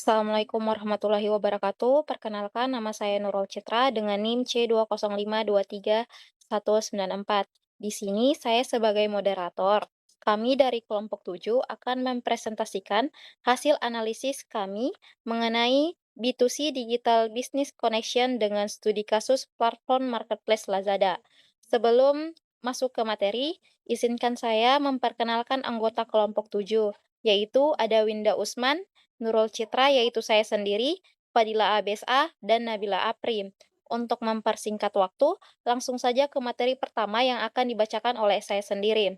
Assalamualaikum warahmatullahi wabarakatuh. Perkenalkan, nama saya Nurul Citra dengan NIM C20523194. Di sini saya sebagai moderator. Kami dari kelompok 7 akan mempresentasikan hasil analisis kami mengenai B2C Digital Business Connection dengan studi kasus platform marketplace Lazada. Sebelum masuk ke materi, izinkan saya memperkenalkan anggota kelompok 7, yaitu ada Winda Usman, Nurul Citra, yaitu saya sendiri, Fadila ABSA, dan Nabila Aprim. Untuk mempersingkat waktu, langsung saja ke materi pertama yang akan dibacakan oleh saya sendiri.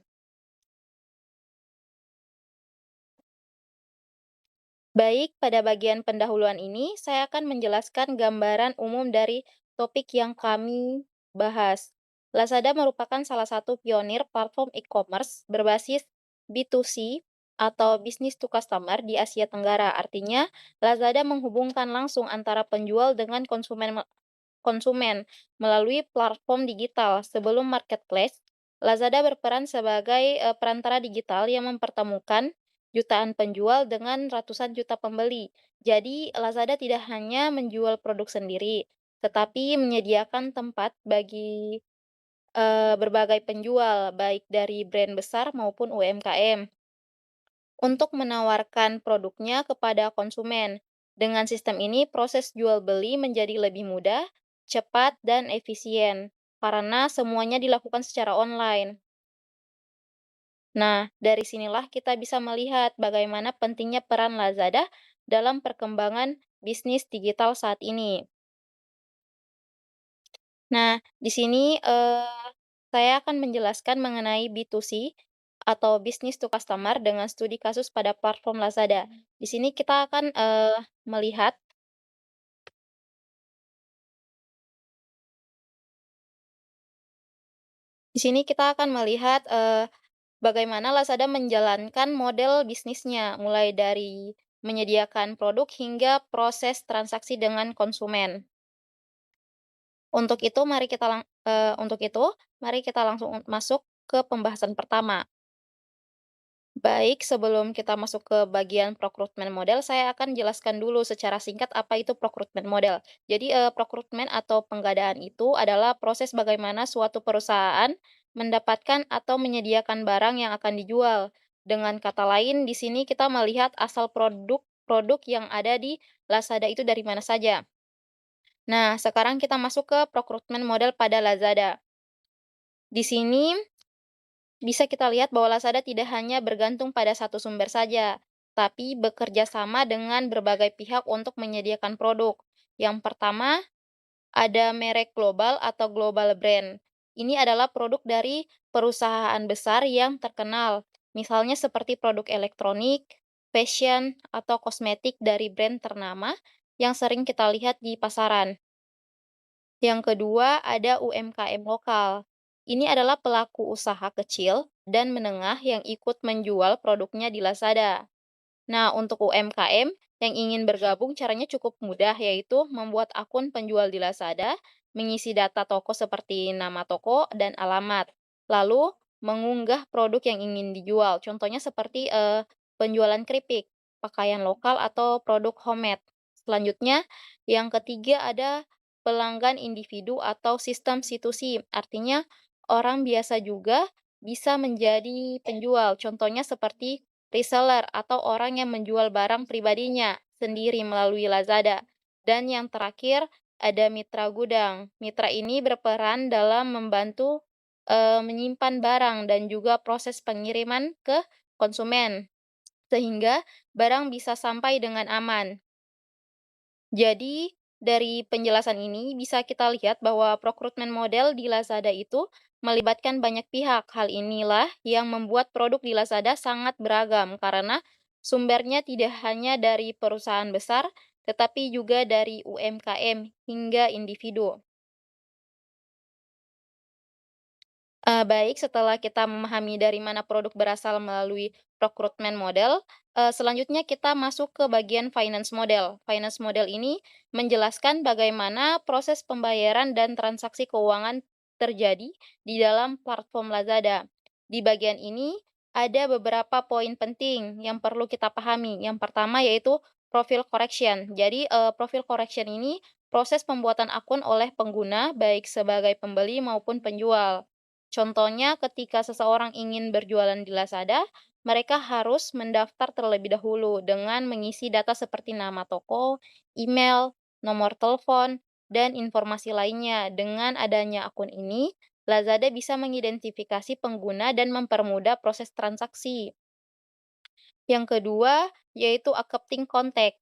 Baik, pada bagian pendahuluan ini, saya akan menjelaskan gambaran umum dari topik yang kami bahas. Lazada merupakan salah satu pionir platform e-commerce berbasis B2C atau business to customer di Asia Tenggara. Artinya, Lazada menghubungkan langsung antara penjual dengan konsumen melalui platform digital. Sebelum marketplace, Lazada berperan sebagai perantara digital yang mempertemukan jutaan penjual dengan ratusan juta pembeli. Jadi, Lazada tidak hanya menjual produk sendiri, tetapi menyediakan tempat bagi berbagai penjual, baik dari brand besar maupun UMKM, untuk menawarkan produknya kepada konsumen. Dengan sistem ini, proses jual beli menjadi lebih mudah, cepat, dan efisien, karena semuanya dilakukan secara online. Nah, dari sinilah kita bisa melihat bagaimana pentingnya peran Lazada dalam perkembangan bisnis digital saat ini. Nah, di sini saya akan menjelaskan mengenai B2C atau business to customer dengan studi kasus pada platform Lazada. Di sini kita akan melihat, di sini kita akan melihat bagaimana Lazada menjalankan model bisnisnya, mulai dari menyediakan produk hingga proses transaksi dengan konsumen. Untuk itu, mari kita langsung masuk ke pembahasan pertama. Baik, sebelum kita masuk ke bagian procurement model, saya akan jelaskan dulu secara singkat apa itu procurement model. Jadi, procurement atau penggadaan itu adalah proses bagaimana suatu perusahaan mendapatkan atau menyediakan barang yang akan dijual. Dengan kata lain, di sini kita melihat asal produk yang ada di Lazada itu dari mana saja. Nah, sekarang kita masuk ke procurement model pada Lazada. Di sini bisa kita lihat bahwa Lazada tidak hanya bergantung pada satu sumber saja, tapi bekerja sama dengan berbagai pihak untuk menyediakan produk. Yang pertama, ada merek global atau global brand. Ini adalah produk dari perusahaan besar yang terkenal, misalnya seperti produk elektronik, fashion, atau kosmetik dari brand ternama yang sering kita lihat di pasaran. Yang kedua, ada UMKM lokal. Ini adalah pelaku usaha kecil dan menengah yang ikut menjual produknya di Lazada. Nah, untuk UMKM yang ingin bergabung caranya cukup mudah, yaitu membuat akun penjual di Lazada, mengisi data toko seperti nama toko dan alamat, lalu mengunggah produk yang ingin dijual. Contohnya seperti penjualan keripik, pakaian lokal atau produk homemade. Selanjutnya, yang ketiga ada pelanggan individu atau sistem C2C. Artinya, orang biasa juga bisa menjadi penjual. Contohnya seperti reseller atau orang yang menjual barang pribadinya sendiri melalui Lazada. Dan yang terakhir, ada mitra gudang. Mitra ini berperan dalam membantu menyimpan barang dan juga proses pengiriman ke konsumen, sehingga barang bisa sampai dengan aman. Jadi, dari penjelasan ini bisa kita lihat bahwa procurement model di Lazada itu melibatkan banyak pihak. Hal inilah yang membuat produk di Lazada sangat beragam karena sumbernya tidak hanya dari perusahaan besar, tetapi juga dari UMKM hingga individu. Baik, setelah kita memahami dari mana produk berasal melalui procurement model, selanjutnya kita masuk ke bagian finance model. Finance model ini menjelaskan bagaimana proses pembayaran dan transaksi keuangan terjadi di dalam platform Lazada. Di bagian ini ada beberapa poin penting yang perlu kita pahami. Yang pertama yaitu Profile correction. Jadi, profile correction ini proses pembuatan akun oleh pengguna, baik sebagai pembeli maupun penjual. Contohnya, ketika seseorang ingin berjualan di Lazada, mereka harus mendaftar terlebih dahulu dengan mengisi data seperti nama toko, email, nomor telepon, dan informasi lainnya. Dengan adanya akun ini, Lazada bisa mengidentifikasi pengguna dan mempermudah proses transaksi. Yang kedua, yaitu accepting konten,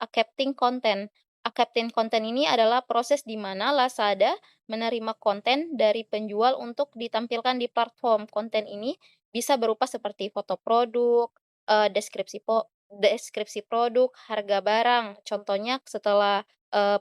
accepting konten. Accepting konten ini adalah proses di mana Lazada menerima konten dari penjual untuk ditampilkan di platform. Konten ini bisa berupa seperti foto produk, deskripsi produk, harga barang. Contohnya setelah,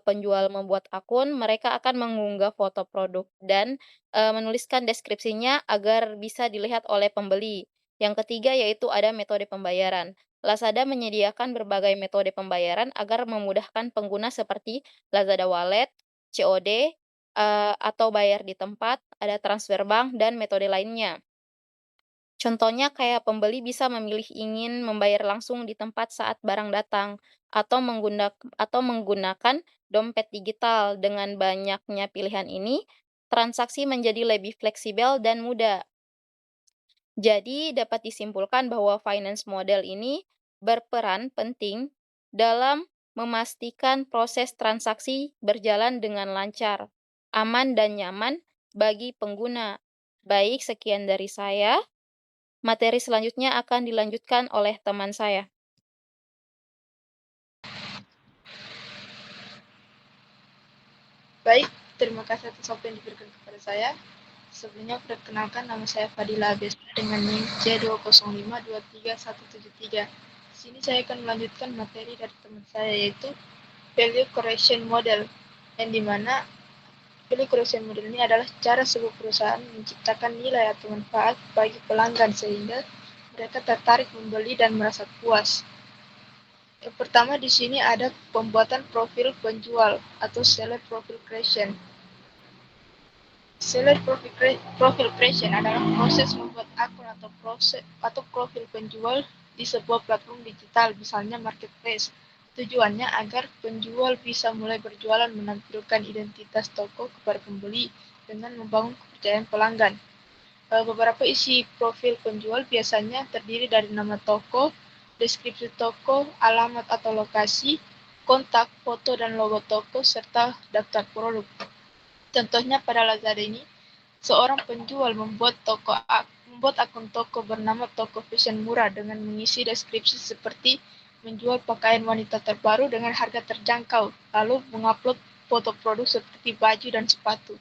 penjual membuat akun, mereka akan mengunggah foto produk dan, menuliskan deskripsinya agar bisa dilihat oleh pembeli. Yang ketiga yaitu ada metode pembayaran. Lazada menyediakan berbagai metode pembayaran agar memudahkan pengguna seperti Lazada Wallet, COD, atau bayar di tempat, ada transfer bank, dan metode lainnya. Contohnya kayak pembeli bisa memilih ingin membayar langsung di tempat saat barang datang, atau menggunakan dompet digital. Dengan banyaknya pilihan ini, transaksi menjadi lebih fleksibel dan mudah. Jadi, dapat disimpulkan bahwa finance model ini berperan penting dalam memastikan proses transaksi berjalan dengan lancar, aman, dan nyaman bagi pengguna. Baik, sekian dari saya. Materi selanjutnya akan dilanjutkan oleh teman saya. Baik, terima kasih atas waktu yang diberikan kepada saya. Sebelumnya perkenalkan, nama saya Fadila Abes dengan NIM C205237173. Di sini saya akan melanjutkan materi dari teman saya, yaitu value correction model, yang dimana value correction model ini adalah cara sebuah perusahaan menciptakan nilai atau manfaat bagi pelanggan sehingga mereka tertarik membeli dan merasa puas. Yang pertama di sini ada pembuatan profil penjual atau seller profile creation. Seller profile creation adalah proses membuat akun atau profil penjual di sebuah platform digital, misalnya marketplace. Tujuannya agar penjual bisa mulai berjualan menampilkan identitas toko kepada pembeli dengan membangun kepercayaan pelanggan. Beberapa isi profil penjual biasanya terdiri dari nama toko, deskripsi toko, alamat atau lokasi, kontak, foto dan logo toko, serta daftar produk. Contohnya pada Lazada ini, seorang penjual membuat akun toko bernama Toko Fashion Murah dengan mengisi deskripsi seperti menjual pakaian wanita terbaru dengan harga terjangkau, lalu mengupload foto produk seperti baju dan sepatu.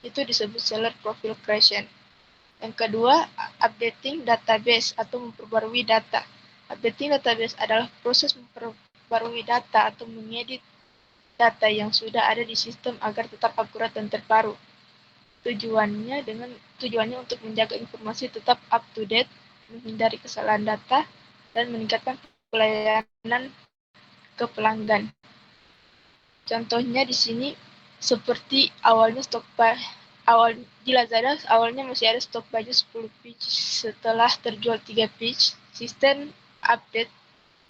Itu disebut seller profile creation. Yang kedua, updating database atau memperbarui data. Updating database adalah proses memperbarui data atau mengedit data yang sudah ada di sistem agar tetap akurat dan terbaru. Tujuannya untuk menjaga informasi tetap up to date, menghindari kesalahan data, dan meningkatkan pelayanan ke pelanggan. Contohnya di sini seperti di Lazada awalnya masih ada stok baju 10 piece, setelah terjual 3 piece, sistem update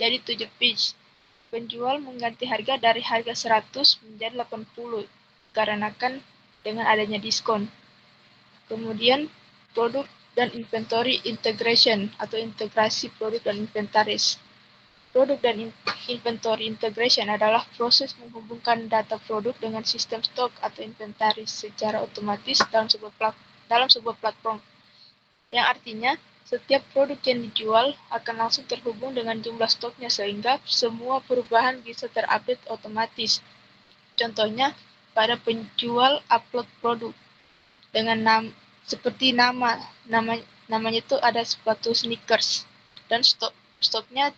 jadi 7 piece. Penjual mengganti harga dari harga 100 menjadi 80 karena dengan adanya diskon. Kemudian produk dan inventory integration atau integrasi produk dan inventaris. Produk dan inventory integration adalah proses menghubungkan data produk dengan sistem stok atau inventaris secara otomatis dalam sebuah platform. Yang artinya, setiap produk yang dijual akan langsung terhubung dengan jumlah stoknya sehingga semua perubahan bisa terupdate otomatis. Contohnya, pada penjual upload produk dengan seperti namanya itu ada sepatu sneakers dan stoknya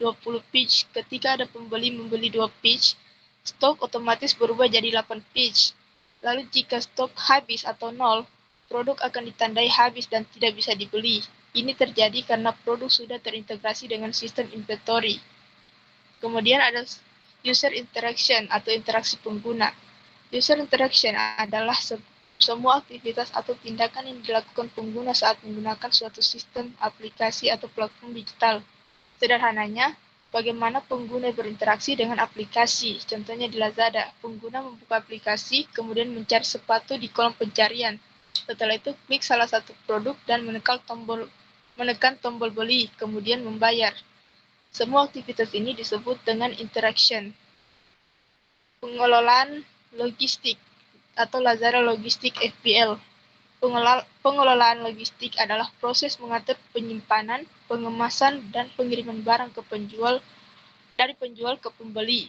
20 piece. Ketika ada pembeli membeli 2 piece, stok otomatis berubah jadi 8 piece. Lalu jika stok habis atau nol, produk akan ditandai habis dan tidak bisa dibeli. Ini terjadi karena produk sudah terintegrasi dengan sistem inventory. Kemudian ada user interaction atau interaksi pengguna. User interaction adalah semua aktivitas atau tindakan yang dilakukan pengguna saat menggunakan suatu sistem, aplikasi, atau platform digital. Sederhananya, bagaimana pengguna berinteraksi dengan aplikasi. Contohnya di Lazada, pengguna membuka aplikasi, kemudian mencari sepatu di kolom pencarian. Setelah itu, klik salah satu produk dan menekan tombol beli, kemudian membayar. Semua aktivitas ini disebut dengan interaction. Pengelolaan logistik atau Lazada Logistik FPL. Pengelolaan logistik adalah proses mengatur penyimpanan, pengemasan, dan pengiriman barang ke penjual dari penjual ke pembeli.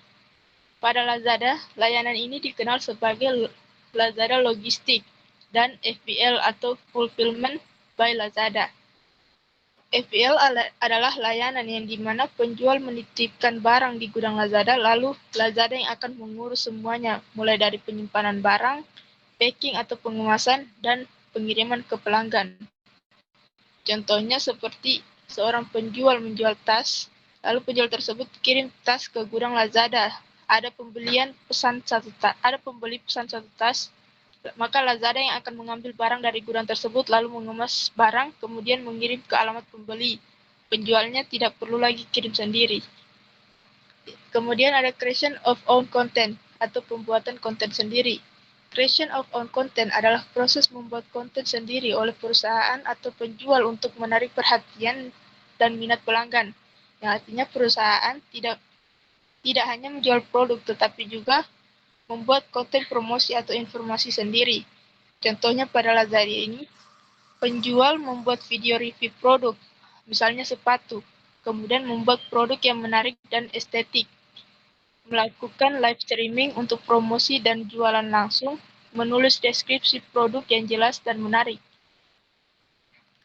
Pada Lazada, layanan ini dikenal sebagai Lazada Logistik dan FBL atau Fulfillment by Lazada. FBL adalah layanan yang dimana penjual menitipkan barang di gudang Lazada, lalu Lazada yang akan mengurus semuanya, mulai dari penyimpanan barang, packing atau pengemasan, dan pengiriman ke pelanggan. Contohnya seperti seorang penjual menjual tas, lalu penjual tersebut kirim tas ke gudang Lazada. Ada pembeli pesan satu tas, maka Lazada yang akan mengambil barang dari gudang tersebut lalu mengemas barang, kemudian mengirim ke alamat pembeli. Penjualnya tidak perlu lagi kirim sendiri. Kemudian ada creation of own content atau pembuatan konten sendiri. Creation of own content adalah proses membuat konten sendiri oleh perusahaan atau penjual untuk menarik perhatian dan minat pelanggan. Yang artinya perusahaan tidak hanya menjual produk tetapi juga membuat konten promosi atau informasi sendiri. Contohnya pada Lazada ini, penjual membuat video review produk, misalnya sepatu, kemudian membuat produk yang menarik dan estetik, melakukan live streaming untuk promosi dan jualan langsung, menulis deskripsi produk yang jelas dan menarik.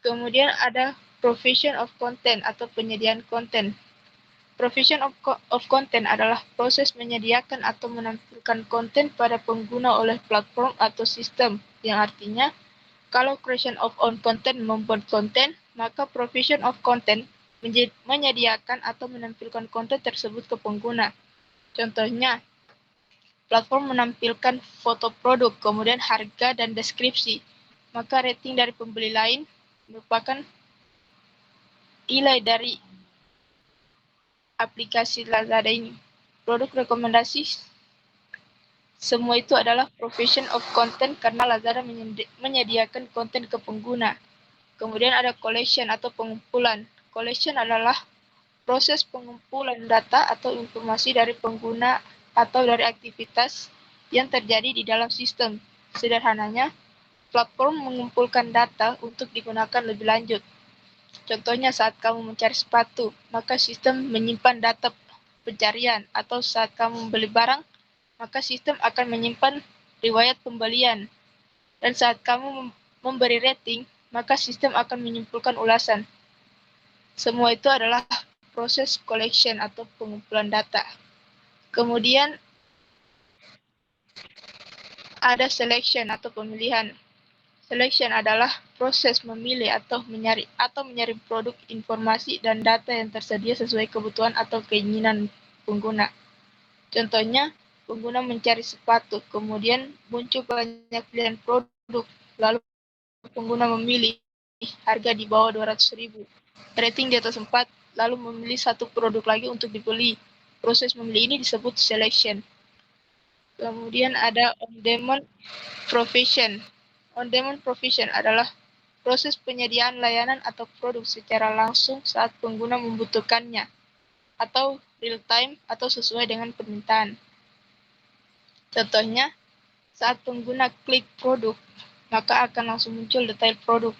Kemudian ada provision of content atau penyediaan konten. Provision of content adalah proses menyediakan atau menampilkan konten pada pengguna oleh platform atau sistem, yang artinya kalau creation of own content membuat konten, maka provision of content menyediakan atau menampilkan konten tersebut ke pengguna. Contohnya, platform menampilkan foto produk, kemudian harga dan deskripsi, maka rating dari pembeli lain merupakan nilai dari aplikasi Lazada ini. Produk rekomendasi semua itu adalah provision of content karena Lazada menyediakan konten ke pengguna. Kemudian ada collection atau pengumpulan. Collection adalah proses pengumpulan data atau informasi dari pengguna atau dari aktivitas yang terjadi di dalam sistem. Sederhananya, platform mengumpulkan data untuk digunakan lebih lanjut. Contohnya saat kamu mencari sepatu, maka sistem menyimpan data pencarian, atau saat kamu membeli barang, maka sistem akan menyimpan riwayat pembelian. Dan saat kamu memberi rating, maka sistem akan menyimpulkan ulasan. Semua itu adalah proses collection atau pengumpulan data. Kemudian ada selection atau pemilihan. Selection adalah proses memilih atau menyaring produk, informasi, dan data yang tersedia sesuai kebutuhan atau keinginan pengguna. Contohnya, pengguna mencari sepatu, kemudian muncul banyak pilihan produk, lalu pengguna memilih harga di bawah 200.000, rating di atas 4, lalu memilih satu produk lagi untuk dibeli. Proses memilih ini disebut selection. Kemudian ada on-demand provision. On-demand provision adalah proses penyediaan layanan atau produk secara langsung saat pengguna membutuhkannya, atau real time atau sesuai dengan permintaan. Contohnya, saat pengguna klik produk, maka akan langsung muncul detail produk.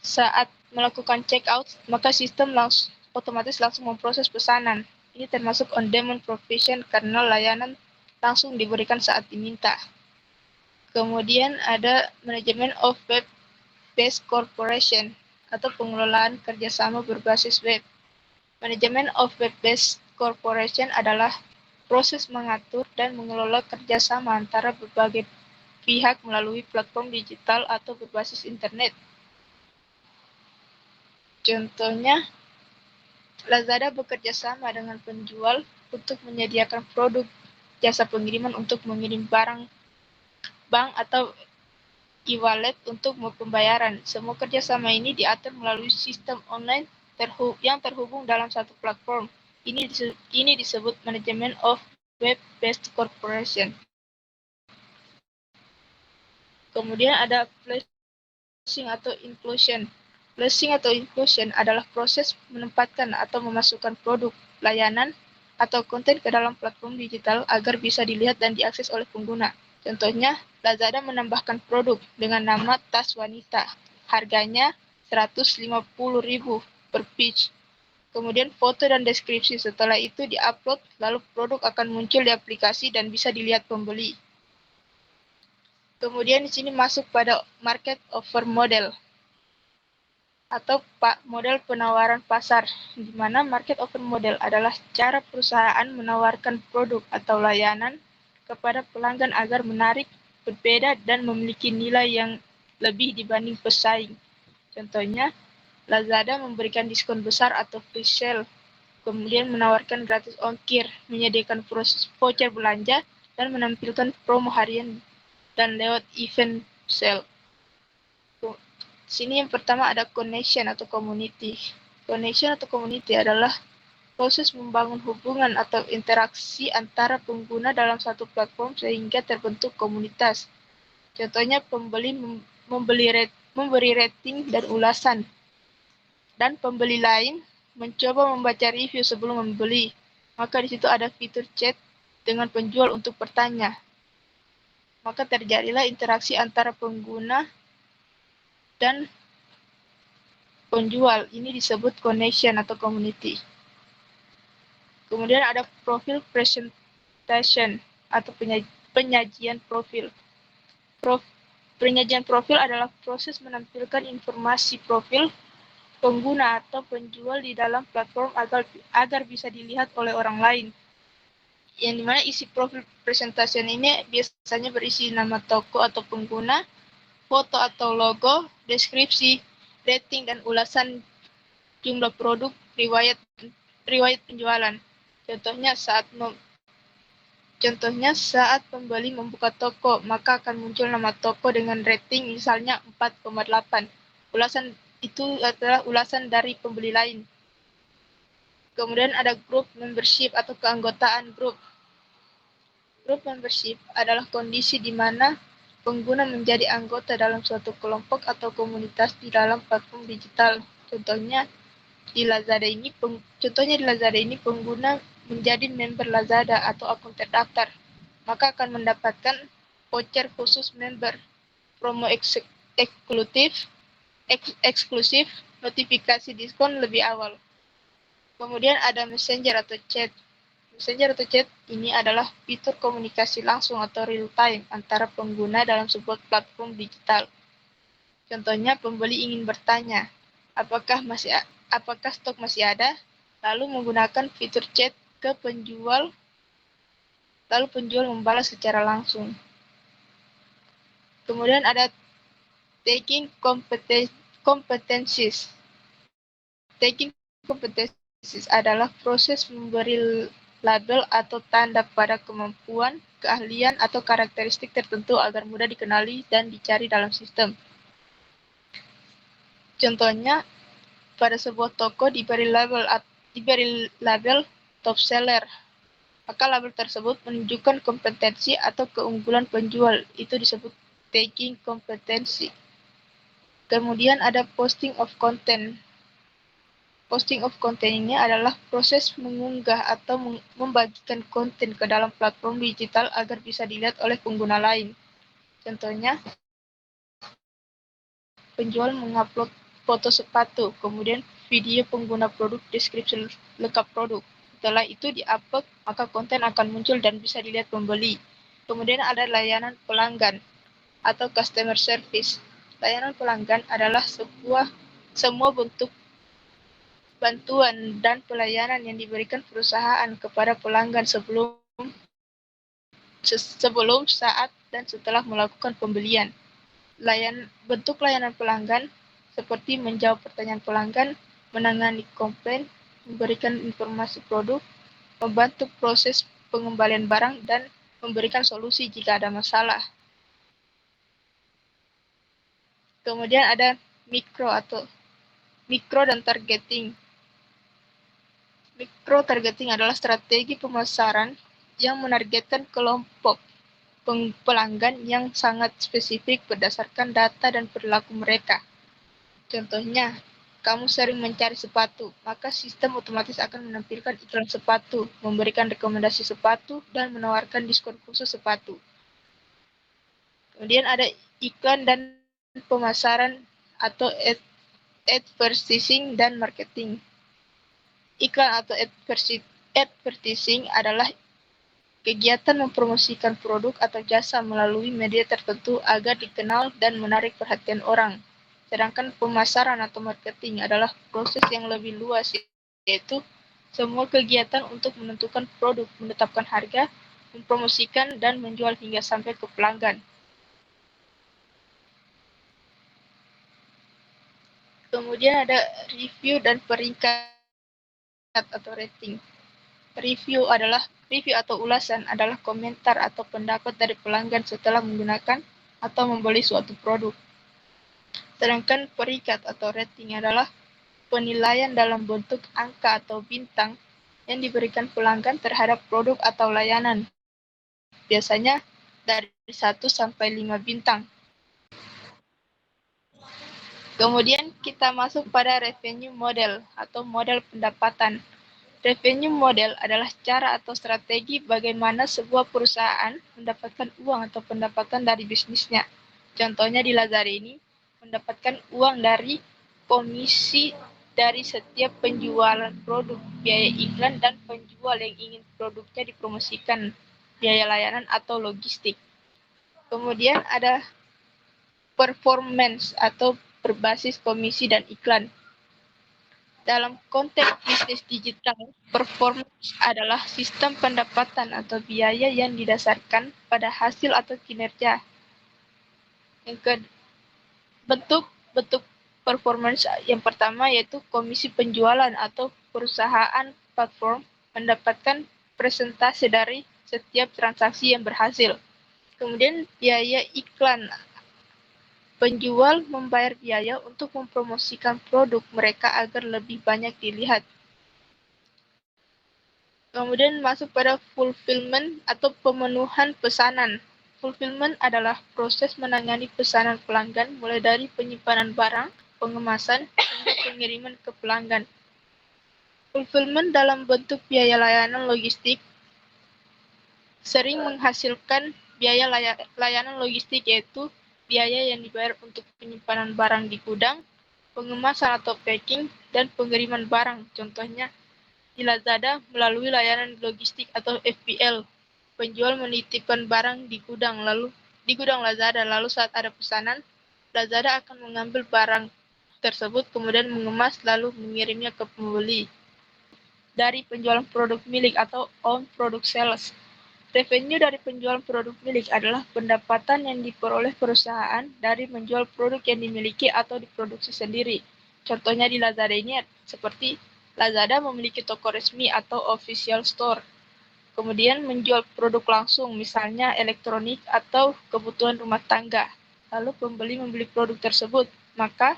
Saat melakukan checkout, maka sistem otomatis langsung memproses pesanan. Ini termasuk on-demand provision karena layanan langsung diberikan saat diminta. Kemudian ada manajemen of web-based corporation atau pengelolaan kerjasama berbasis web. Manajemen of web-based corporation adalah proses mengatur dan mengelola kerjasama antara berbagai pihak melalui platform digital atau berbasis internet. Contohnya, Lazada bekerja sama dengan penjual untuk menyediakan produk jasa pengiriman untuk mengirim barang, bank atau e-wallet untuk pembayaran. Semua kerjasama ini diatur melalui sistem online yang terhubung dalam satu platform. Ini disebut manajemen of web-based corporation. Kemudian ada flashing atau inclusion. Flashing atau inclusion adalah proses menempatkan atau memasukkan produk, layanan, atau konten ke dalam platform digital agar bisa dilihat dan diakses oleh pengguna. Contohnya, Lazada menambahkan produk dengan nama tas wanita. Harganya 150.000 per page. Kemudian foto dan deskripsi. Setelah itu diupload, lalu produk akan muncul di aplikasi dan bisa dilihat pembeli. Kemudian di sini masuk pada market offer model atau model penawaran pasar, di mana market offer model adalah cara perusahaan menawarkan produk atau layanan kepada pelanggan agar menarik, berbeda, dan memiliki nilai yang lebih dibanding pesaing. Contohnya, Lazada memberikan diskon besar atau free sale, kemudian menawarkan gratis ongkir, menyediakan voucher belanja, dan menampilkan promo harian dan lewat event sale. Sini yang pertama ada connection atau community. Connection atau community adalah proses membangun hubungan atau interaksi antara pengguna dalam satu platform sehingga terbentuk komunitas. Contohnya pembeli memberi rating dan ulasan, dan pembeli lain mencoba membaca review sebelum membeli. Maka di situ ada fitur chat dengan penjual untuk bertanya. Maka terjadilah interaksi antara pengguna dan penjual. Ini disebut connection atau community. Kemudian ada profil presentation atau penyajian profil. Penyajian profil adalah proses menampilkan informasi profil pengguna atau penjual di dalam platform agar bisa dilihat oleh orang lain. Yang dimana isi profil presentation ini biasanya berisi nama toko atau pengguna, foto atau logo, deskripsi, rating, dan ulasan jumlah produk, riwayat penjualan. Contohnya saat pembeli membuka toko, maka akan muncul nama toko dengan rating misalnya 4,8. Ulasan itu adalah ulasan dari pembeli lain. Kemudian ada group membership atau keanggotaan grup. Group membership adalah kondisi di mana pengguna menjadi anggota dalam suatu kelompok atau komunitas di dalam platform digital. Contohnya di Lazada ini pengguna menjadi member Lazada atau akun terdaftar, maka akan mendapatkan voucher khusus member, promo eksklusif, notifikasi diskon lebih awal. Kemudian ada messenger atau chat. Messenger atau chat ini adalah fitur komunikasi langsung atau real time antara pengguna dalam sebuah platform digital. Contohnya, pembeli ingin bertanya, apakah stok masih ada, lalu menggunakan fitur chat ke penjual, lalu penjual membalas secara langsung. Kemudian ada taking competencies. Taking competencies adalah proses memberi label atau tanda pada kemampuan, keahlian, atau karakteristik tertentu agar mudah dikenali dan dicari dalam sistem. Contohnya, pada sebuah toko diberi label top seller, maka label tersebut menunjukkan kompetensi atau keunggulan penjual. Itu disebut taking kompetensi. Kemudian ada posting of content. Posting of content ini adalah proses mengunggah atau membagikan konten ke dalam platform digital agar bisa dilihat oleh pengguna lain. Contohnya, penjual mengupload foto sepatu, kemudian video pengguna produk, deskripsi lengkap produk. Setelah itu diupload, maka konten akan muncul dan bisa dilihat pembeli. Kemudian ada layanan pelanggan atau customer service. Layanan pelanggan adalah semua bentuk bantuan dan pelayanan yang diberikan perusahaan kepada pelanggan sebelum, saat, dan setelah melakukan pembelian. Bentuk layanan pelanggan seperti menjawab pertanyaan pelanggan, menangani komplain, memberikan informasi produk, membantu proses pengembalian barang, dan memberikan solusi jika ada masalah. Kemudian ada mikro dan targeting. Micro targeting adalah strategi pemasaran yang menargetkan kelompok pelanggan yang sangat spesifik berdasarkan data dan perilaku mereka. Contohnya, kamu sering mencari sepatu, maka sistem otomatis akan menampilkan iklan sepatu, memberikan rekomendasi sepatu, dan menawarkan diskon khusus sepatu. Kemudian ada iklan dan pemasaran atau advertising dan marketing. Iklan atau advertising adalah kegiatan mempromosikan produk atau jasa melalui media tertentu agar dikenal dan menarik perhatian orang. Sedangkan pemasaran atau marketing adalah proses yang lebih luas, yaitu semua kegiatan untuk menentukan produk, menetapkan harga, mempromosikan, dan menjual hingga sampai ke pelanggan. Kemudian ada review dan peringkat atau rating. Review atau ulasan adalah komentar atau pendapat dari pelanggan setelah menggunakan atau membeli suatu produk. Sedangkan peringkat atau rating adalah penilaian dalam bentuk angka atau bintang yang diberikan pelanggan terhadap produk atau layanan. Biasanya dari 1 sampai 5 bintang. Kemudian kita masuk pada revenue model atau model pendapatan. Revenue model adalah cara atau strategi bagaimana sebuah perusahaan mendapatkan uang atau pendapatan dari bisnisnya. Contohnya di Lazada ini, mendapatkan uang dari komisi dari setiap penjualan produk, biaya iklan, dan penjual yang ingin produknya dipromosikan, biaya layanan atau logistik. Kemudian ada performance atau berbasis komisi dan iklan. Dalam konteks bisnis digital, performance adalah sistem pendapatan atau biaya yang didasarkan pada hasil atau kinerja. Yang ke bentuk performance yang pertama yaitu komisi penjualan atau perusahaan platform mendapatkan presentasi dari setiap transaksi yang berhasil. Kemudian biaya iklan. Penjual membayar biaya untuk mempromosikan produk mereka agar lebih banyak dilihat. Kemudian masuk pada fulfillment atau pemenuhan pesanan. Fulfillment adalah proses menangani pesanan pelanggan mulai dari penyimpanan barang, pengemasan, hingga pengiriman ke pelanggan. Fulfillment dalam bentuk biaya layanan logistik sering menghasilkan biaya layanan logistik, yaitu biaya yang dibayar untuk penyimpanan barang di gudang, pengemasan atau packing, dan pengiriman barang. Contohnya di Lazada melalui layanan logistik atau FPL. Penjual menitipkan barang di gudang Lazada, lalu saat ada pesanan, Lazada akan mengambil barang tersebut kemudian mengemas lalu mengirimnya ke pembeli. Dari penjualan produk milik atau own product sales. Revenue dari penjualan produk milik adalah pendapatan yang diperoleh perusahaan dari menjual produk yang dimiliki atau diproduksi sendiri. Contohnya di Lazada ini seperti Lazada memiliki toko resmi atau official store. Kemudian menjual produk langsung, misalnya elektronik atau kebutuhan rumah tangga. Lalu pembeli membeli produk tersebut, maka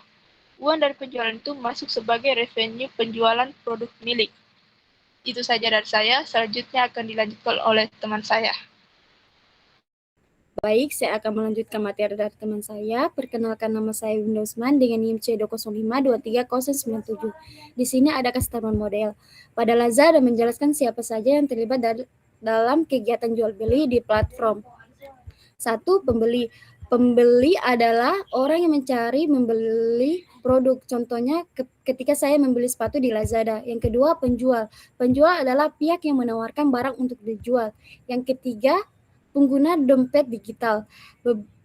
uang dari penjualan itu masuk sebagai revenue penjualan produk milik. Itu saja dari saya, selanjutnya akan dilanjutkan oleh teman saya. Baik, saya akan melanjutkan materi dari teman saya. Perkenalkan, nama saya Windowsman dengan NIM C205239097. Di sini ada customer model. Pada Lazada menjelaskan siapa saja yang terlibat dalam kegiatan jual beli di platform. 1. Pembeli. Pembeli adalah orang yang mencari membeli produk. Contohnya ketika saya membeli sepatu di Lazada. Yang kedua, penjual. Penjual adalah pihak yang menawarkan barang untuk dijual. Yang ketiga, pengguna dompet digital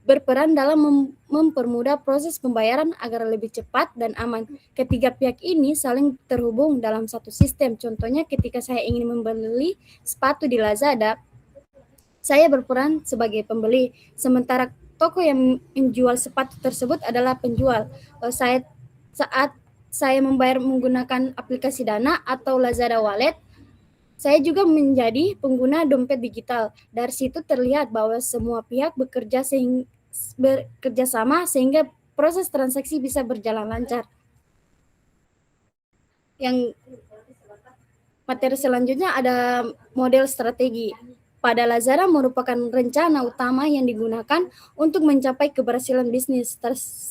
berperan dalam mempermudah proses pembayaran agar lebih cepat dan aman. Ketiga pihak ini saling terhubung dalam satu sistem. Contohnya ketika saya ingin membeli sepatu di Lazada, saya berperan sebagai pembeli, sementara toko yang menjual sepatu tersebut adalah penjual. Saat saya membayar menggunakan aplikasi Dana atau Lazada Wallet, saya juga menjadi pengguna dompet digital. Dari situ terlihat bahwa semua pihak bekerja sama sehingga proses transaksi bisa berjalan lancar. Yang Materi selanjutnya ada model strategi. Pada Lazada merupakan rencana utama yang digunakan untuk mencapai keberhasilan bisnis.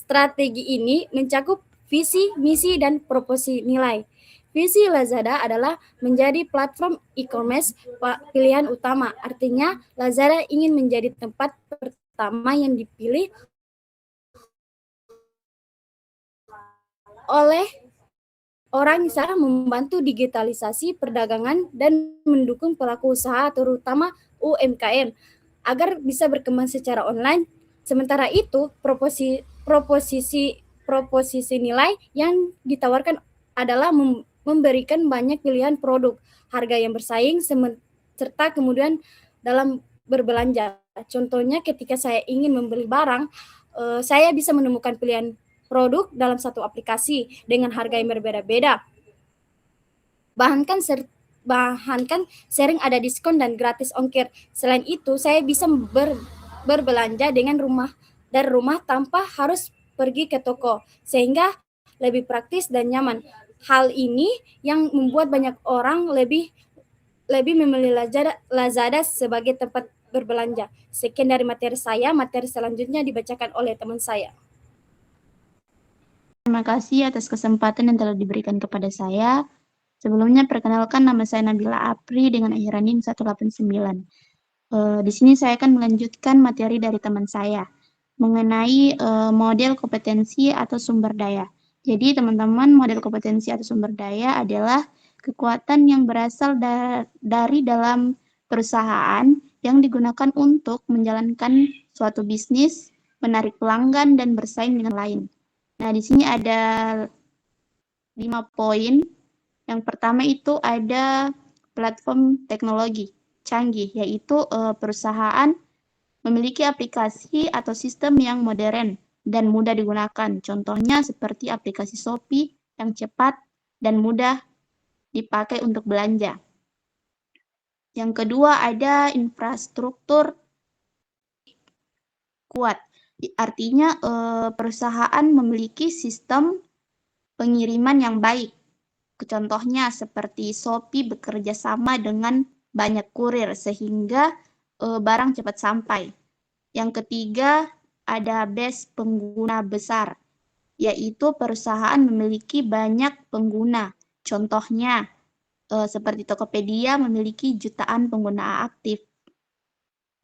Strategi ini mencakup visi, misi, dan proporsi nilai. Visi Lazada adalah menjadi platform e-commerce pilihan utama. Artinya, Lazada ingin menjadi tempat pertama yang dipilih oleh orang yang membantu digitalisasi perdagangan dan mendukung pelaku usaha terutama UMKM agar bisa berkembang secara online. Sementara itu, proposisi nilai yang ditawarkan adalah memberikan banyak pilihan produk, harga yang bersaing, serta kemudian dalam berbelanja. Contohnya ketika saya ingin membeli barang, saya bisa menemukan pilihan produk dalam satu aplikasi dengan harga yang berbeda-beda. Bahankan sering ada diskon dan gratis ongkir. Selain itu, saya bisa berbelanja dari rumah tanpa harus pergi ke toko, sehingga lebih praktis dan nyaman. Hal ini yang membuat banyak orang lebih memilih Lazada sebagai tempat berbelanja. Sekian dari materi saya. Materi selanjutnya dibacakan oleh teman saya. Terima kasih atas kesempatan yang telah diberikan kepada saya. Sebelumnya, perkenalkan nama saya Nabila Apri dengan akhiran NIM 189. Di sini saya akan melanjutkan materi dari teman saya mengenai model kompetensi atau sumber daya. Jadi, teman-teman, model kompetensi atau sumber daya adalah kekuatan yang berasal dari dalam perusahaan yang digunakan untuk menjalankan suatu bisnis, menarik pelanggan, dan bersaing dengan lain. Nah, di sini ada 5 poin. Yang pertama itu ada platform teknologi canggih, yaitu perusahaan memiliki aplikasi atau sistem yang modern dan mudah digunakan. Contohnya seperti aplikasi Shopee yang cepat dan mudah dipakai untuk belanja. Yang kedua ada infrastruktur kuat. Artinya perusahaan memiliki sistem pengiriman yang baik. Contohnya seperti Shopee bekerja sama dengan banyak kurir sehingga barang cepat sampai. Yang ketiga ada base pengguna besar, yaitu perusahaan memiliki banyak pengguna. Contohnya seperti Tokopedia memiliki jutaan pengguna aktif.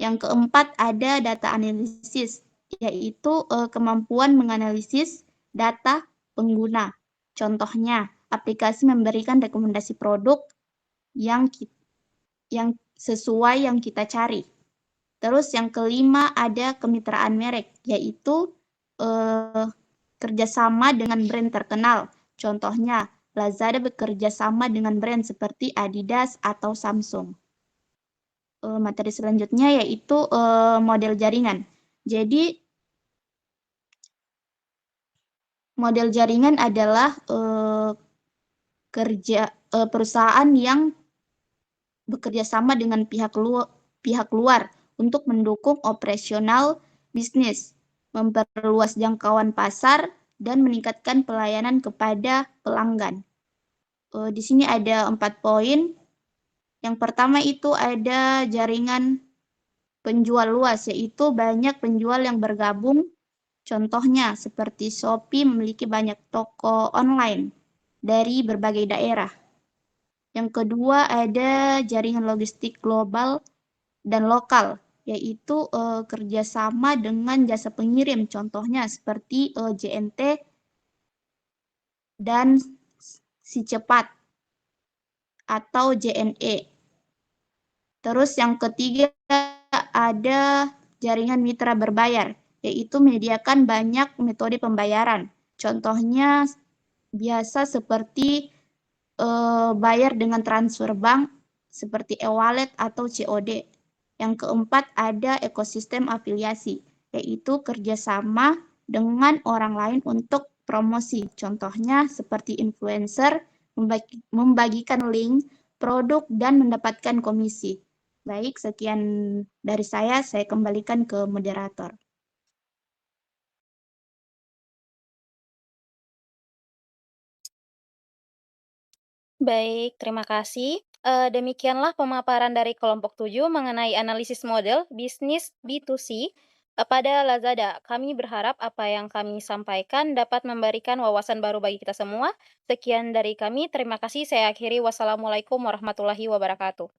Yang keempat ada data analisis, yaitu kemampuan menganalisis data pengguna. Contohnya, aplikasi memberikan rekomendasi produk yang sesuai yang kita cari. Terus yang kelima ada kemitraan merek, yaitu kerjasama dengan brand terkenal. Contohnya, Lazada bekerja sama dengan brand seperti Adidas atau Samsung. Materi selanjutnya yaitu model jaringan. Jadi, model jaringan adalah perusahaan yang bekerja sama dengan pihak luar untuk mendukung operasional bisnis, memperluas jangkauan pasar, dan meningkatkan pelayanan kepada pelanggan. Di sini ada 4 poin. Yang pertama itu ada jaringan penjual luas, yaitu banyak penjual yang bergabung. Contohnya seperti Shopee memiliki banyak toko online dari berbagai daerah. Yang kedua ada jaringan logistik global dan lokal, yaitu kerjasama dengan jasa pengirim. Contohnya seperti JNT dan Si Cepat atau JNE. Terus yang ketiga ada jaringan mitra berbayar, yaitu menyediakan banyak metode pembayaran. Contohnya biasa seperti bayar dengan transfer bank seperti e-wallet atau COD. Yang keempat ada ekosistem afiliasi, yaitu kerjasama dengan orang lain untuk promosi. Contohnya seperti influencer, membagikan link, produk, dan mendapatkan komisi. Baik, sekian dari saya kembalikan ke moderator. Baik, terima kasih. Demikianlah pemaparan dari kelompok 7 mengenai analisis model bisnis B2C pada Lazada. Kami berharap apa yang kami sampaikan dapat memberikan wawasan baru bagi kita semua. Sekian dari kami, terima kasih. Saya akhiri. Wassalamualaikum warahmatullahi wabarakatuh.